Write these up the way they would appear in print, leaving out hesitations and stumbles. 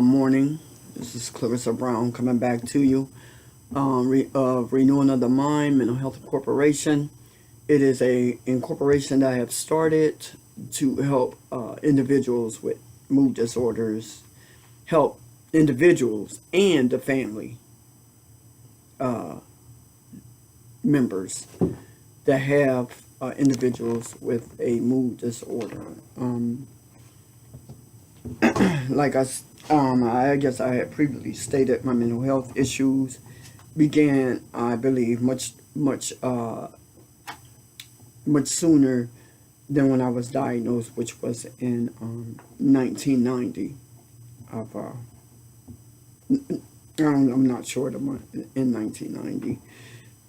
Morning. This is Clarissa Brown coming back to you. Renewing of the Mind Mental Health Corporation. It is a incorporation that I have started to help individuals with mood disorders, help individuals and the family uh, members that have individuals with a mood disorder. Like I guess I had previously stated, my mental health issues began, I believe, much sooner than when I was diagnosed, which was in 1990. Of I'm not sure the month in 1990.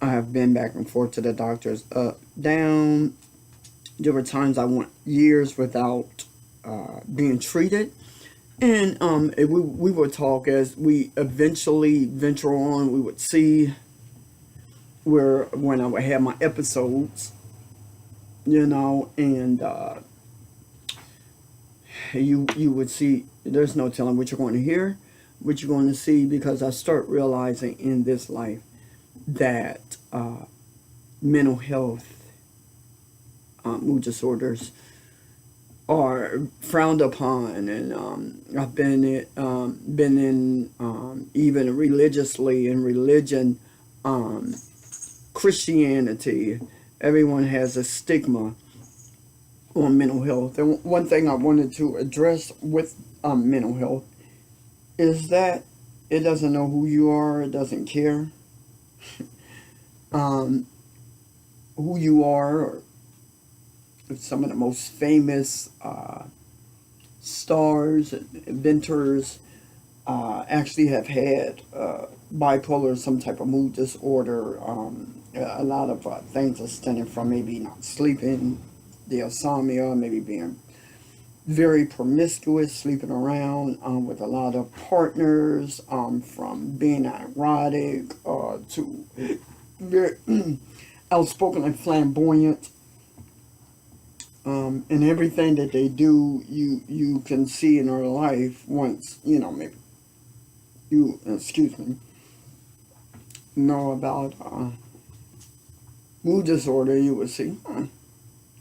I have been back and forth to the doctors, up, down. There were times I went years without being treated. And we would talk as we eventually venture on. We would see where when I would have my episodes, and you would see. There's no telling what you're going to hear, what you're going to see, because I start realizing in this life that mental health, mood disorders are frowned upon, and I've been in even religiously in religion, Christianity. Everyone has a stigma on mental health, and one thing I wanted to address with mental health is that it doesn't know who you are. It doesn't care um, who you are. Or some of the most famous stars and inventors actually have had bipolar, some type of mood disorder. A lot of things are stemming from maybe not sleeping, the insomnia, maybe being very promiscuous, sleeping around with a lot of partners, from being erotic to very outspoken and flamboyant. And everything that they do, you can see in their life once, maybe you, excuse me, know about mood disorder, you would see,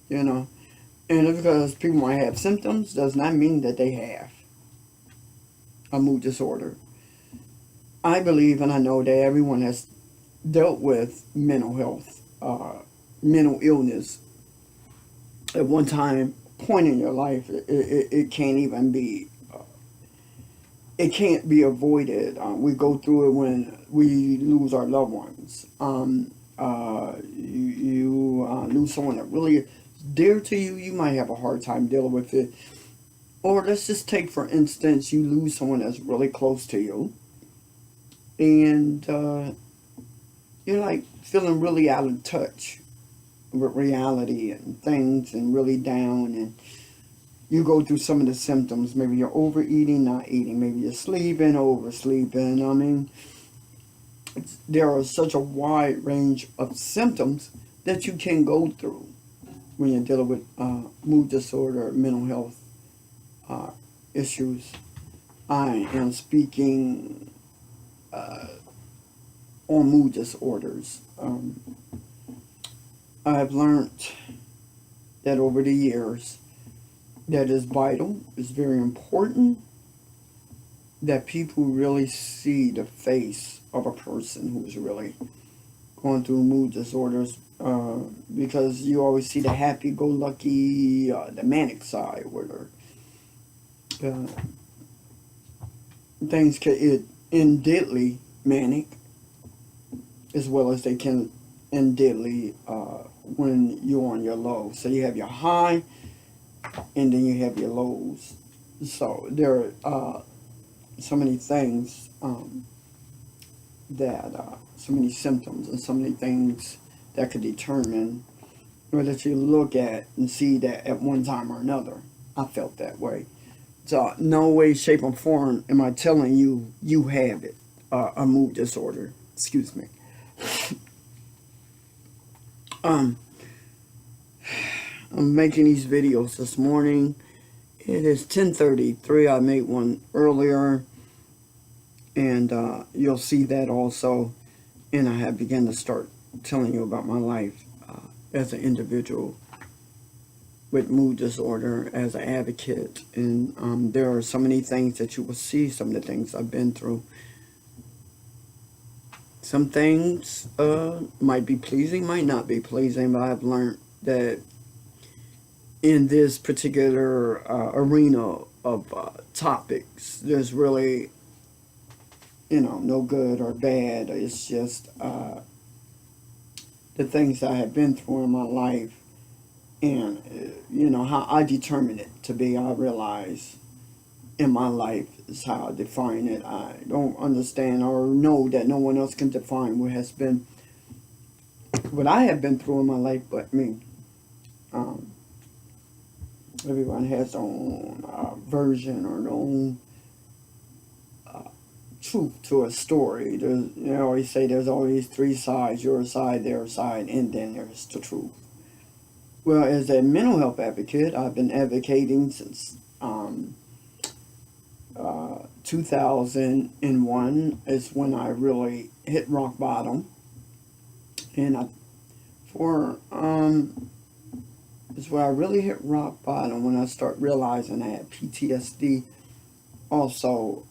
you know. And because people might have symptoms, does not mean that they have a mood disorder. I believe and I know that everyone has dealt with mental health, mental illness at one time point in your life. It can't even be it can't be avoided. We go through it when we lose our loved ones. You lose someone that really is dear to you. You might have a hard time dealing with it. Or let's just take, for instance, you lose someone that's really close to you, and you're like feeling really out of touch with reality and things, and really down, and you go through some of the symptoms. Maybe you're overeating, not eating. Maybe you're sleeping, oversleeping. I mean, there are such a wide range of symptoms that you can go through when you're dealing with mood disorder, mental health issues. I am speaking on mood disorders. I've learned that over the years that is vital, is very important, that people really see the face of a person who's really going through mood disorders, because you always see the happy-go-lucky, the manic side, where things can end deadly manic, as well as they can end deadly when you're on your low. So you have your high, and then you have your lows. So there are so many things so many symptoms and so many things that could determine, or that you look at and see that at one time or another, I felt that way. So no way, shape, or form am I telling you you have it, a mood disorder. Excuse me. I'm making these videos this morning. It is 10:33. I made one earlier. And you'll see that also. And I have begun to start telling you about my life as an individual with mood disorder, as an advocate. And there are so many things that you will see, some of the things I've been through. Some things might be pleasing, might not be pleasing, but I've learned that in this particular arena of topics, there's really, no good or bad. It's just the things I have been through in my life, and how I determine it to be. I realize in my life is how I define it. I don't understand or know that no one else can define what I have been through in my life but me. Um, Everyone has their own version or their own truth to a story. I always say there's always three sides: your side, their side, and then there's the truth. Well, as a mental health advocate, I've been advocating since 2001 is when I really hit rock bottom, and is where I really hit rock bottom when I start realizing I had PTSD. Also,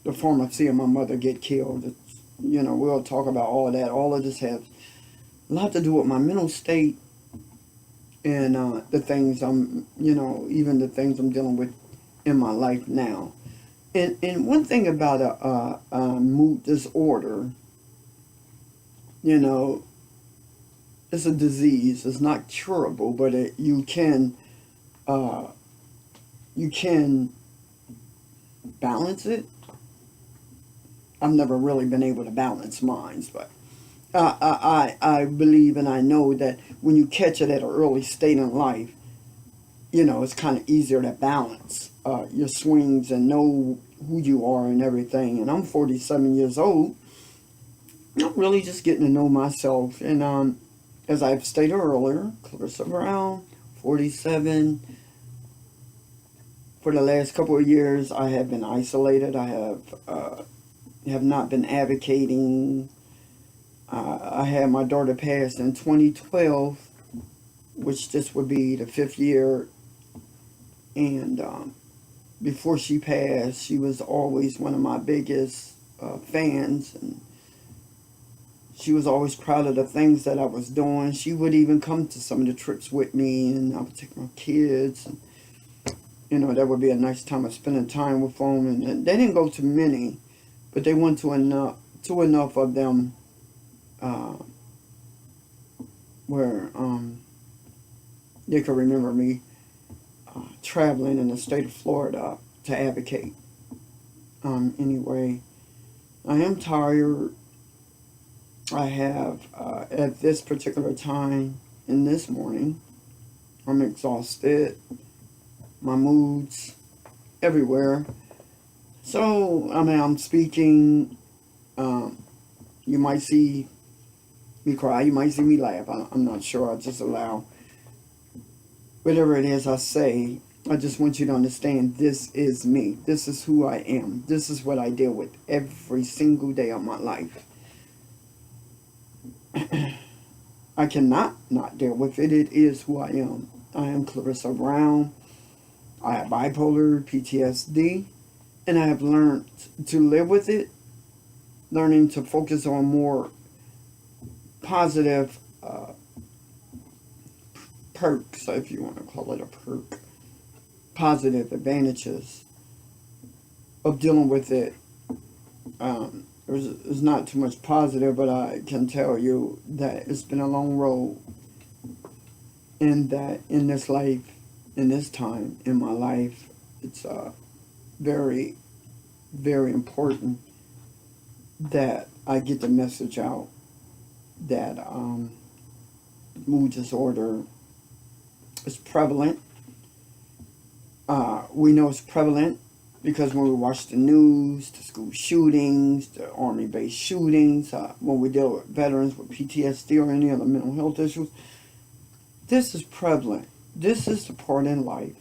the form of seeing my mother get killed. We'll talk about all of that. All of this has a lot to do with my mental state and the things even the things I'm dealing with in my life now. And one thing about a mood disorder, it's a disease. It's not curable, but you can balance it. I've never really been able to balance mine, but I believe and I know that when you catch it at an early state in life, it's kind of easier to balance your swings and know who you are and everything. And I'm 47 years old. I'm really just getting to know myself. And as I've stated earlier, Clarissa Brown, 47. For the last couple of years, I have been isolated. I have not been advocating. I had my daughter pass in 2012, which this would be the 5th year. And before she passed, she was always one of my biggest fans. And she was always proud of the things that I was doing. She would even come to some of the trips with me, and I would take my kids. And, that would be a nice time of spending time with them. And they didn't go to many, but they went to enough of them where they could remember me traveling in the state of Florida to advocate. Anyway, I am tired. I have, at this particular time in this morning, I'm exhausted. My mood's everywhere. So, I'm speaking. You might see me cry. You might see me laugh. I'm not sure. I just allow whatever it is I say. I just want you to understand this is me. This is who I am. This is what I deal with every single day of my life. I cannot not deal with it. It is who I am. I am Clarissa Brown. I have bipolar, PTSD, and I have learned to live with it, learning to focus on more positive perks, if you want to call it a perk, positive advantages of dealing with it. There's not too much positive, but I can tell you that it's been a long road, and that in this life, in this time in my life, it's very, very important that I get the message out that mood disorder is prevalent. We know it's prevalent because when we watch the news, the school shootings, the army-based shootings, when we deal with veterans with PTSD or any other mental health issues, this is prevalent. This is the part in life,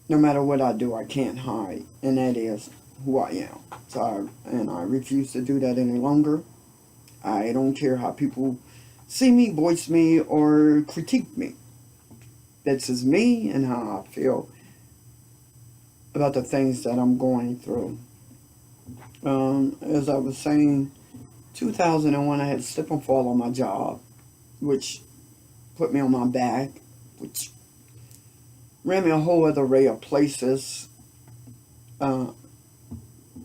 no matter what I do, I can't hide, and that is who I am. And I refuse to do that any longer. I don't care how people see me, voice me, or critique me. That's just me and how I feel about the things that I'm going through. As I was saying, 2001, I had to slip and fall on my job, which put me on my back, which ran me a whole other array of places. Uh,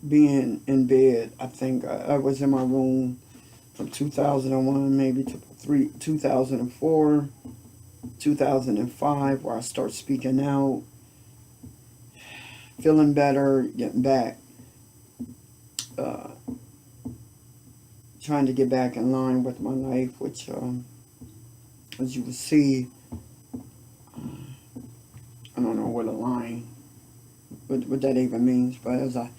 Being in bed, I think I was in my room from 2001 maybe to 2004, 2005, where I start speaking out, feeling better, getting back, uh, trying to get back in line with my life, which, as you will see, I don't know what a line, what that even means, but as I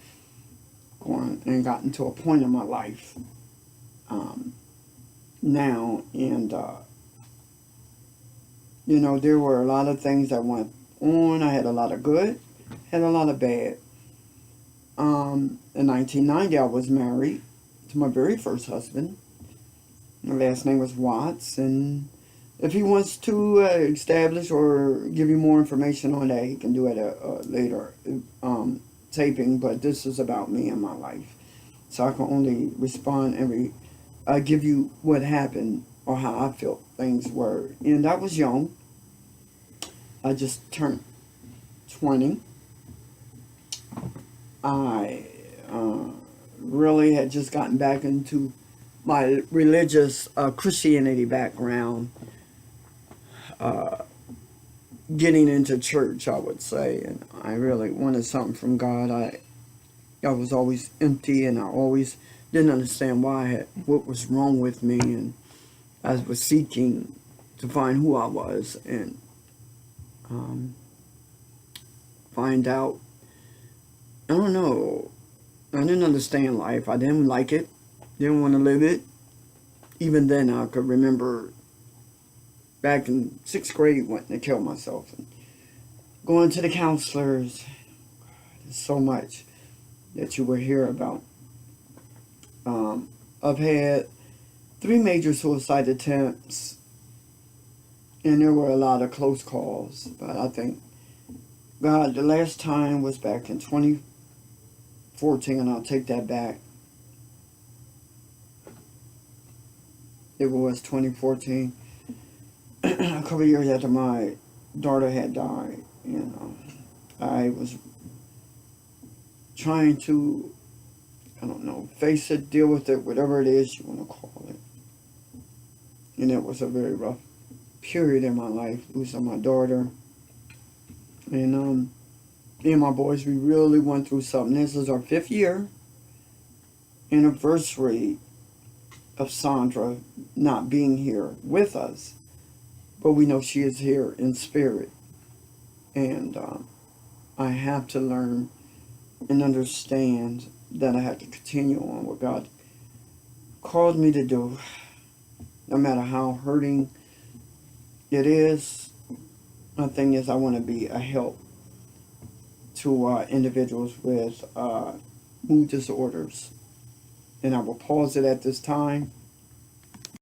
go on and gotten to a point in my life now, and there were a lot of things that went on. I had a lot of good, had a lot of bad. In 1990, I was married to my very first husband. My last name was Watts, and if he wants to establish or give you more information on that, he can do it later taping. But this is about me and my life, so I can only respond and give you what happened or how I felt things were. And I was young. I just turned 20. I really had just gotten back into my religious Christianity background, getting into church, I would say, and I really wanted something from God. I was always empty, and I always didn't understand what was wrong with me, and I was seeking to find who I was and find out. I don't know. I didn't understand life. I didn't like it. Didn't want to live it. Even then, I could remember back in 6th grade wanting to kill myself and going to the counselors. There's so much that you will hear about. I've had 3 major suicide attempts, and there were a lot of close calls. But I think God, the last time was back in 2014, and I'll take that back. It was 2014, a couple of years after my daughter had died. I was trying to, I don't know, face it, deal with it, whatever it is you want to call it. And it was a very rough period in my life, losing my daughter. And me and my boys, we really went through something. This is our 5th year anniversary of Sandra not being here with us, but we know she is here in spirit. And I have to learn and understand that I have to continue on what God called me to do, no matter how hurting it is. My thing is, I want to be a help to individuals with mood disorders. And I will pause it at this time.